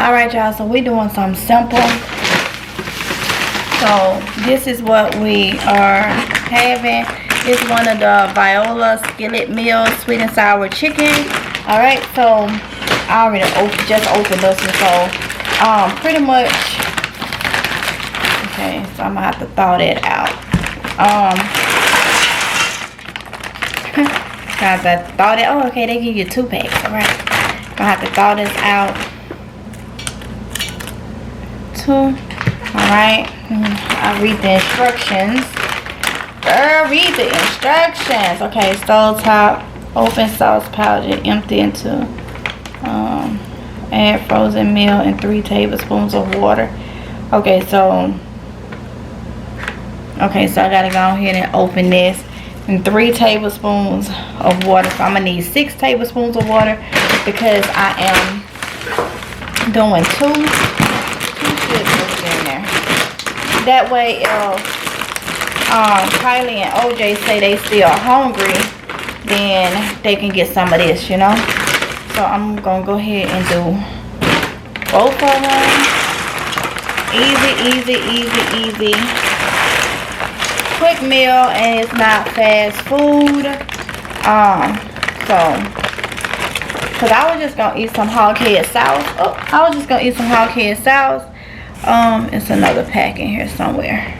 All right, y'all, so we're doing something simple. So this is what we are having. It's one of the Viola Skillet meals, sweet and sour chicken. All right, so I already just opened this, and so pretty much. Okay, so I'm gonna have to thaw that out. Got to thaw that. Oh, okay, they give you 2 packs. All right, gonna have to thaw this out. 2. All right, I read the instructions. Girl, read the instructions. Okay, stove top, open sauce pouch, empty into, add frozen meal and 3 tablespoons of water. Okay, so I gotta go ahead and open this. And 3 tablespoons of water. So I'm gonna need 6 tablespoons of water because I am doing 2 scoops in there. That way, Kylie and OJ say they still hungry, then they can get some of this, you know. So I'm gonna go ahead and do both of them. Easy. Quick meal, and it's not fast food. Cause I was just gonna eat some hog head sauce. It's another pack in here somewhere.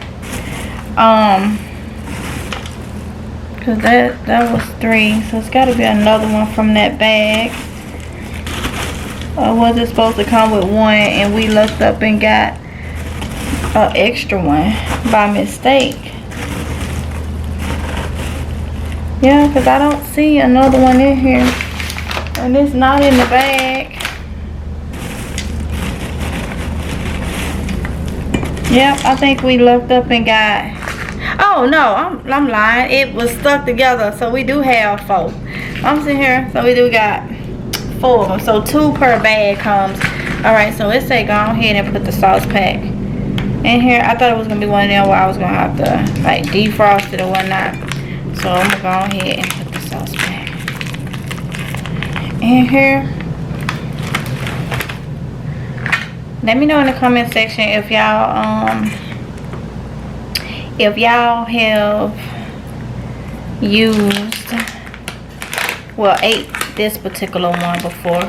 Cause that was 3, so it's gotta be another one from that bag. Or was it supposed to come with 1 and we looked up and got an extra one by mistake? Yeah, because I don't see another one in here. And it's not in the bag. Yep, I think we looked up and got... Oh, no, I'm lying. It was stuck together, so we do have 4. I'm sitting here, so we do got 4 of them. So 2 per bag comes. Alright, so let's say go ahead and put the sauce pack in here. I thought it was going to be one of them where I was going to have to, like, defrost it or whatnot. So I'm gonna go ahead and put the sauce pack in here. Let me know in the comment section if y'all have used, well, ate this particular one before.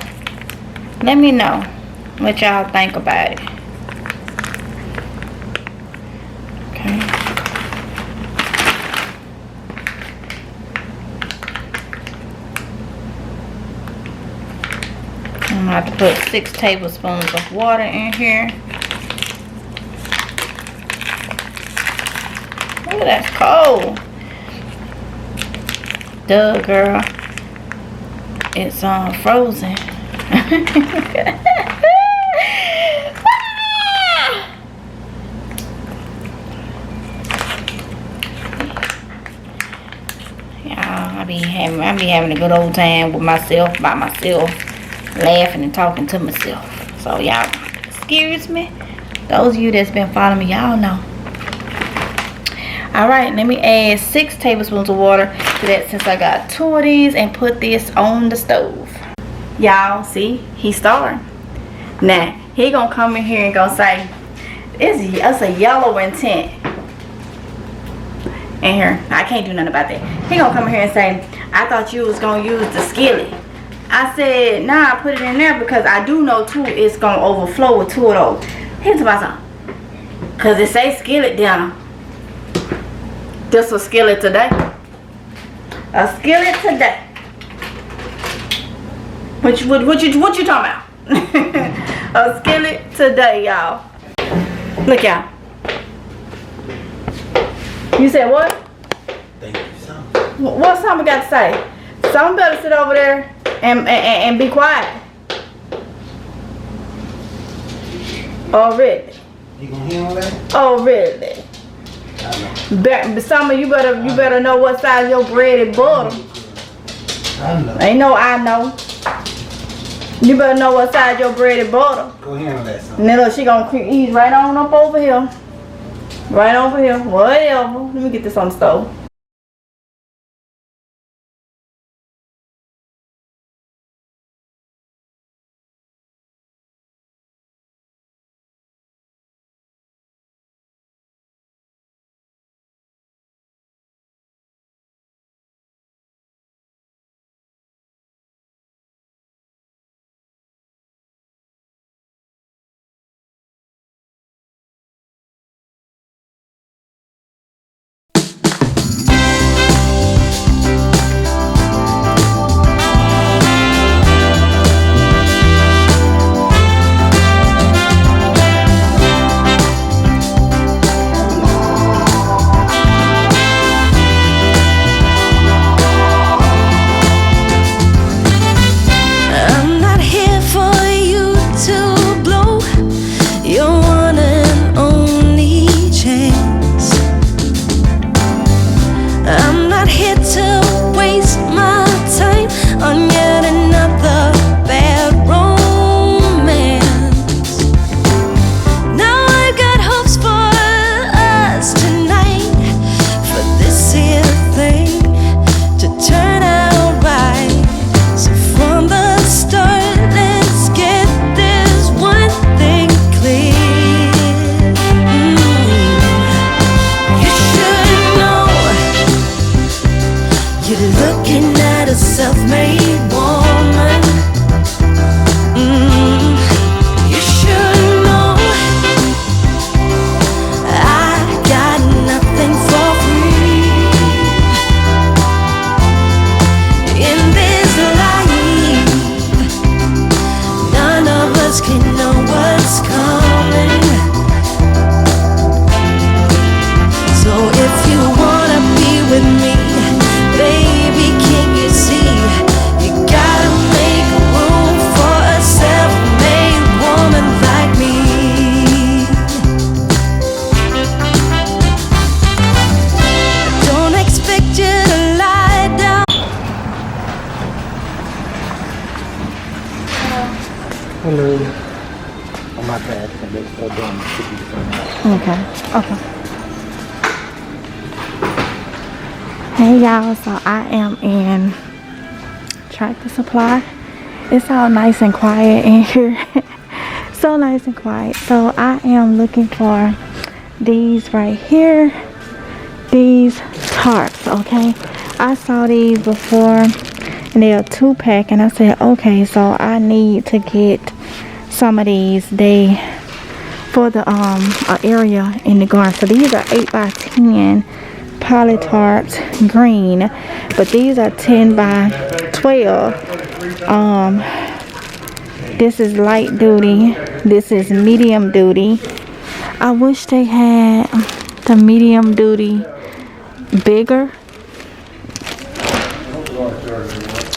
Let me know what y'all think about it. Okay. I'm gonna have to put 6 tablespoons of water in here. Ooh, that's cold. Duh, girl. It's frozen. Yeah, I be having a good old time with myself, by myself. Laughing and talking to myself. So y'all excuse me. Those of you that's been following me, y'all know. Alright, let me add 6 tablespoons of water to that since I got 2 of these, and put this on the stove. Y'all see, he's starting. Now he gonna come in here and gonna say it's a yellow tint in here. I can't do nothing about that. He gonna come in here and say, I thought you was gonna use the skillet. I said, nah, I put it in there because I do know 2 is going to overflow with 2 of those. Here's about something. Because it say skillet down. This was skillet today. A skillet today. What you talking about? A skillet today, y'all. Look, y'all. You said what? Thank you, son. What's something got to say? Some better sit over there and be quiet. Oh, really? You gonna handle that? Oh, really? Some of you better know what size your bread and butter. I know. Ain't no I know. You better know what size your bread and butter. Go handle that, son. And then look, she gonna ease right on up over here. Right over here. Whatever. Let me get this on the stove. looking at a self-made woman. You should know I got nothing for free in this life. None of us can know what's coming. So if you wanna be with me, baby, can't you see? You gotta make room for a self-made woman like me. Don't expect you to lie down. Hello. Oh, my bad. Let's go down to the Okay. Okay. Hey y'all, so I am in Tractor Supply. It's all nice and quiet in here. So nice and quiet. So I am looking for these right here. These tarps, okay? I saw these before and they're a 2-pack and I said, okay, so I need to get some of these. They for the area in the garden. So these are 8x10 poly tarps, green, but these are 10x12. This is light duty, this is medium duty. I wish they had the medium duty bigger.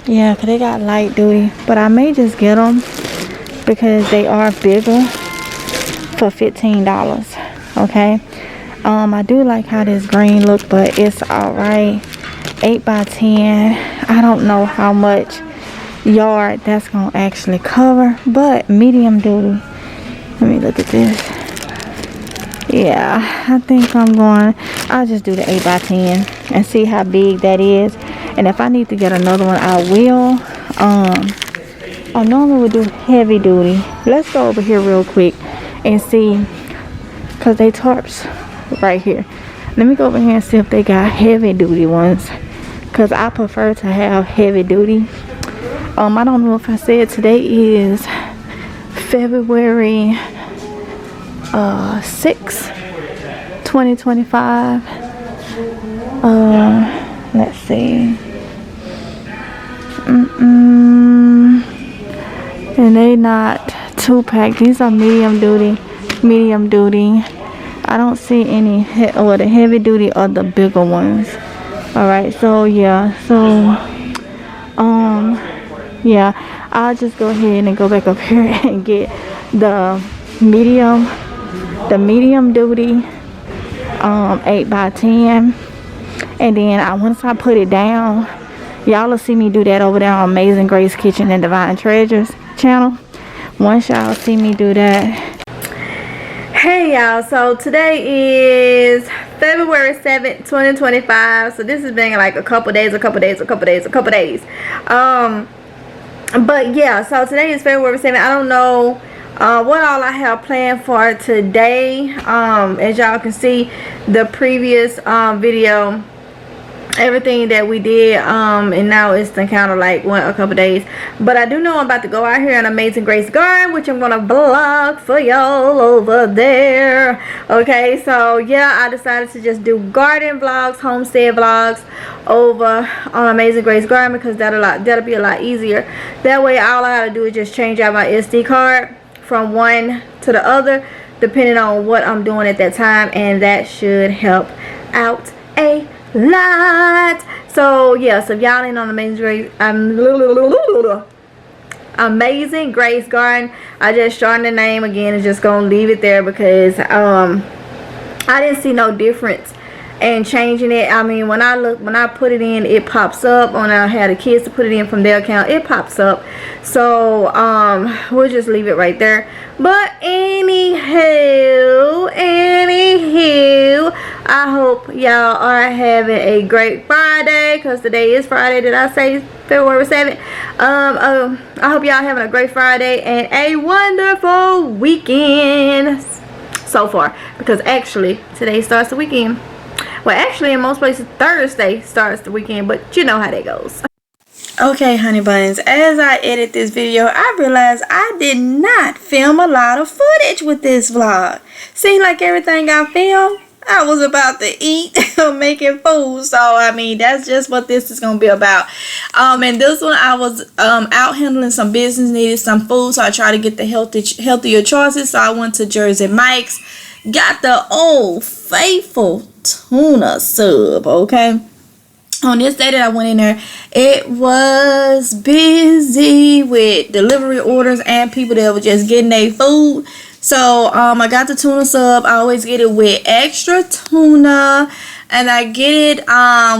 Yeah, cause they got light duty, but I may just get them because they are bigger for $15. Okay. I do like how this green look, but it's alright. 8x10. I don't know how much yard that's gonna actually cover, but medium duty. Let me look at this. Yeah, I think I'll just do the 8x10 and see how big that is. And if I need to get another one, I will. I normally would do heavy duty. Let's go over here real quick and see, cause they tarps right here. Let me go over here and see if they got heavy duty ones, cause I prefer to have heavy duty. I don't know if I said today is February 6, 2025. Let's see. And they not 2-pack. These are medium duty. I don't see any the heavy duty or the bigger ones. All right, so yeah, yeah, I'll just go ahead and go back up here and get the medium duty 8x10, and then once I put it down, y'all will see me do that over there on Amazing Grace Kitchen and Divine Treasures channel. Once y'all see me do that. Hey y'all, so today is February 7th, 2025. So this has been like a couple days. But yeah, so today is February 7th. I don't know what all I have planned for today. As y'all can see, the previous video, everything that we did, and now it's kind of like a couple days. But I do know I'm about to go out here in Amazing Grace Garden, which I'm gonna vlog for y'all over there. Okay, so yeah, I decided to just do garden vlogs, homestead vlogs over on Amazing Grace Garden, because that'll be a lot easier. That way all I gotta do is just change out my SD card from one to the other, depending on what I'm doing at that time, and that should help out a lot. So yeah, so if y'all ain't on Amazing Grace Garden, I just shortened the name again and just gonna leave it there, because I didn't see no difference in changing it. I mean, when I put it in, it pops up. When I had the kids to put it in from their account, it pops up. So we'll just leave it right there. But anywho, I hope y'all are having a great Friday, because today is Friday. Did I say February 7th? I hope y'all having a great Friday and a wonderful weekend so far, because actually today starts the weekend. Well, actually, in most places, Thursday starts the weekend, but you know how that goes. Okay, honey buns, as I edit this video, I realized I did not film a lot of footage with this vlog. Seemed like everything I filmed, I was about to eat or making food. So, I mean, that's just what this is going to be about. And this one, I was out handling some business, needed some food, so I tried to get the healthier choices. So, I went to Jersey Mike's, got the old faithful tuna sub, okay? On this day that I went in there, it was busy with delivery orders and people that were just getting their food. So I got the tuna sub. I always get it with extra tuna, and I get it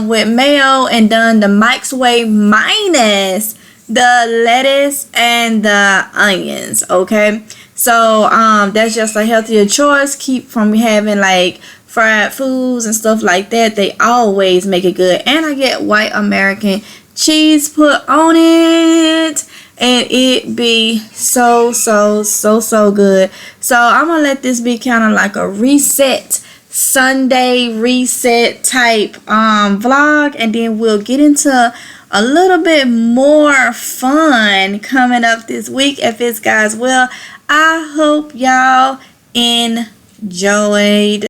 with mayo and done the Mike's way minus the lettuce and the onions. Okay, so that's just a healthier choice. Keep from having like fried foods and stuff like that. They always make it good. And I get white American cheese put on it, and it be so good. So I'm gonna let this be kind of like a reset Sunday reset type vlog, and then we'll get into a little bit more fun coming up this week if it's God's will. I hope y'all enjoyed.